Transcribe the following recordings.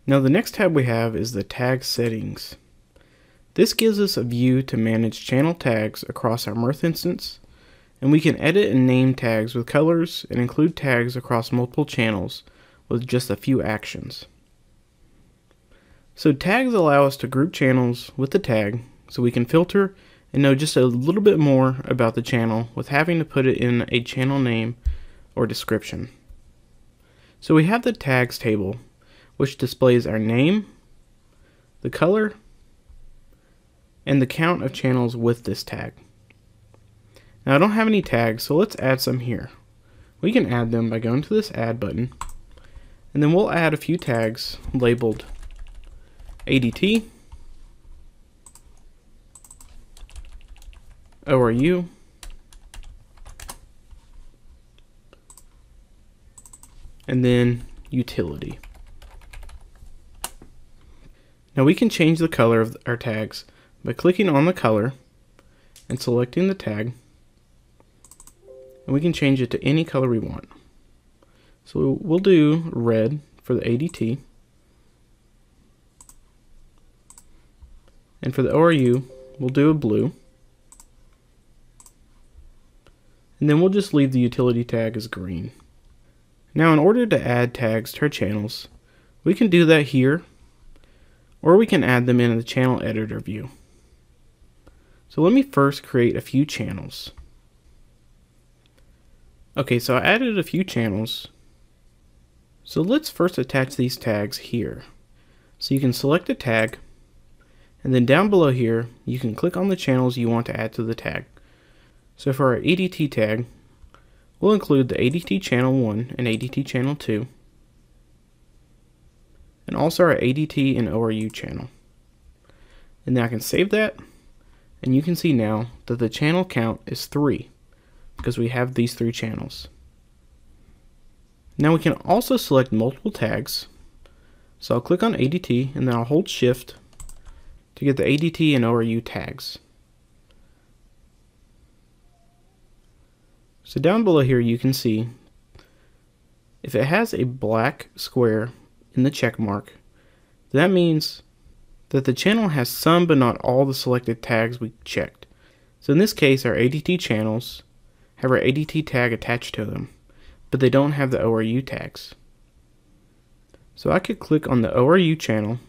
Now the next tab we have is the tag settings. This gives us a view to manage channel tags across our Mirth instance, and we can edit and name tags with colors and include tags across multiple channels with just a few actions. So tags allow us to group channels with the tag so we can filter and know just a little bit more about the channel with having to put it in a channel name or description. So we have the tags table, which displays our name, the color, and the count of channels with this tag. Now I don't have any tags, so let's add some here. We can add them by going to this add button, and then we'll add a few tags labeled ADT, ORU, and then utility. Now we can change the color of our tags by clicking on the color and selecting the tag, and we can change it to any color we want. So we'll do red for the ADT, and for the ORU we'll do a blue, and then we'll just leave the utility tag as green. Now in order to add tags to our channels, we can do that here, or we can add them in the channel editor view. So let me first create a few channels. Okay, so I added a few channels. So let's first attach these tags here. So you can select a tag, and then down below here you can click on the channels you want to add to the tag. So for our ADT tag, we'll include the ADT channel 1 and ADT channel 2, and also our ADT and ORU channel. And now I can save that, and you can see now that the channel count is 3 because we have these 3 channels. Now we can also select multiple tags. So I'll click on ADT and then I'll hold shift to get the ADT and ORU tags. So down below here you can see if it has a black square in the check mark, that means that the channel has some but not all the selected tags we checked. So in this case our ADT channels have our ADT tag attached to them, but they don't have the ORU tags. So I could click on the ORU channel,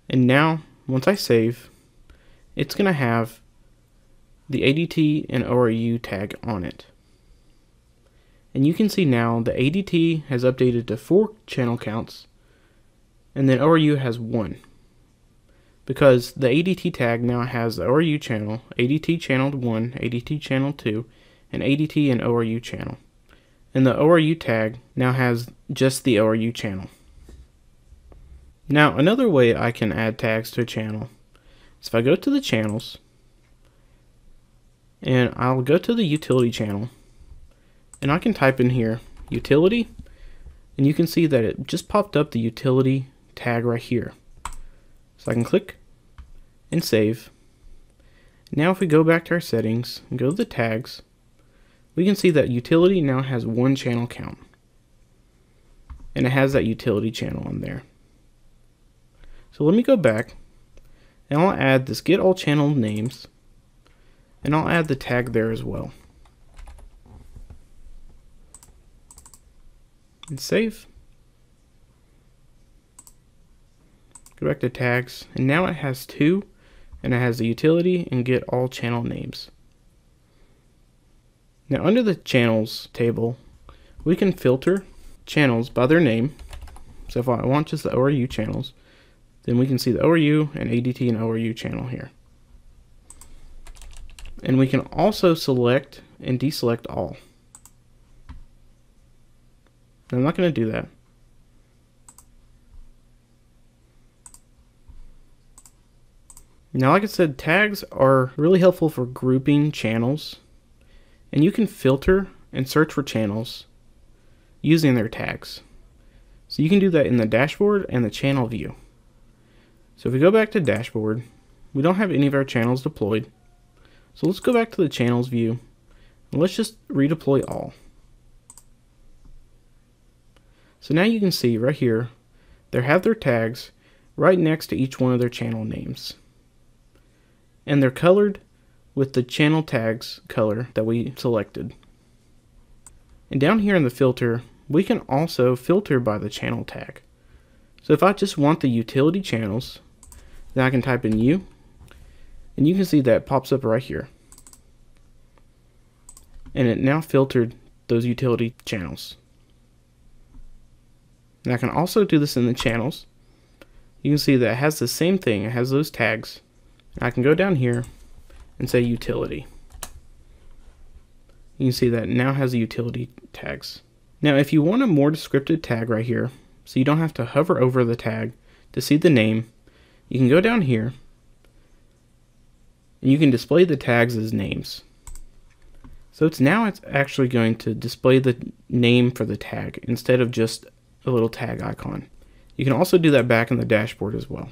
and now once I save, it's going to have the ADT and ORU tag on it. And you can see now the ADT has updated to 4 channel counts, and then ORU has 1. Because the ADT tag now has the ORU channel, ADT channel 1, ADT channel 2, and ADT and ORU channel. And the ORU tag now has just the ORU channel. Now another way I can add tags to a channel is if I go to the channels, and I'll go to the utility channel, and I can type in here utility, and you can see that it just popped up the utility tag right here. So I can click and save. Now if we go back to our settings and go to the tags, we can see that utility now has 1 channel count, and it has that utility channel on there. So let me go back and I'll add this get all channel names, and I'll add the tag there as well. And save. Go back to tags, and now it has 2, and it has the utility and get all channel names. Now under the channels table, we can filter channels by their name. So if I want just the ORU channels, then we can see the ORU and ADT and ORU channel here. And we can also select and deselect all. Now, I'm not going to do that. Now, like I said, tags are really helpful for grouping channels, and you can filter and search for channels using their tags. So you can do that in the dashboard and the channel view. So if we go back to dashboard, we don't have any of our channels deployed. So let's go back to the channels view, and let's just redeploy all. So now you can see right here they have their tags right next to each one of their channel names. And they're colored with the channel tags color that we selected. And down here in the filter, we can also filter by the channel tag. So if I just want the utility channels, then I can type in U, and you can see that pops up right here. And it now filtered those utility channels. And I can also do this in the channels. You can see that it has the same thing. It has those tags. And I can go down here and say utility. You can see that it now has the utility tags. Now if you want a more descriptive tag right here, so you don't have to hover over the tag to see the name, you can go down here and you can display the tags as names. So it's actually going to display the name for the tag instead of just a little tag icon. You can also do that back in the dashboard as well.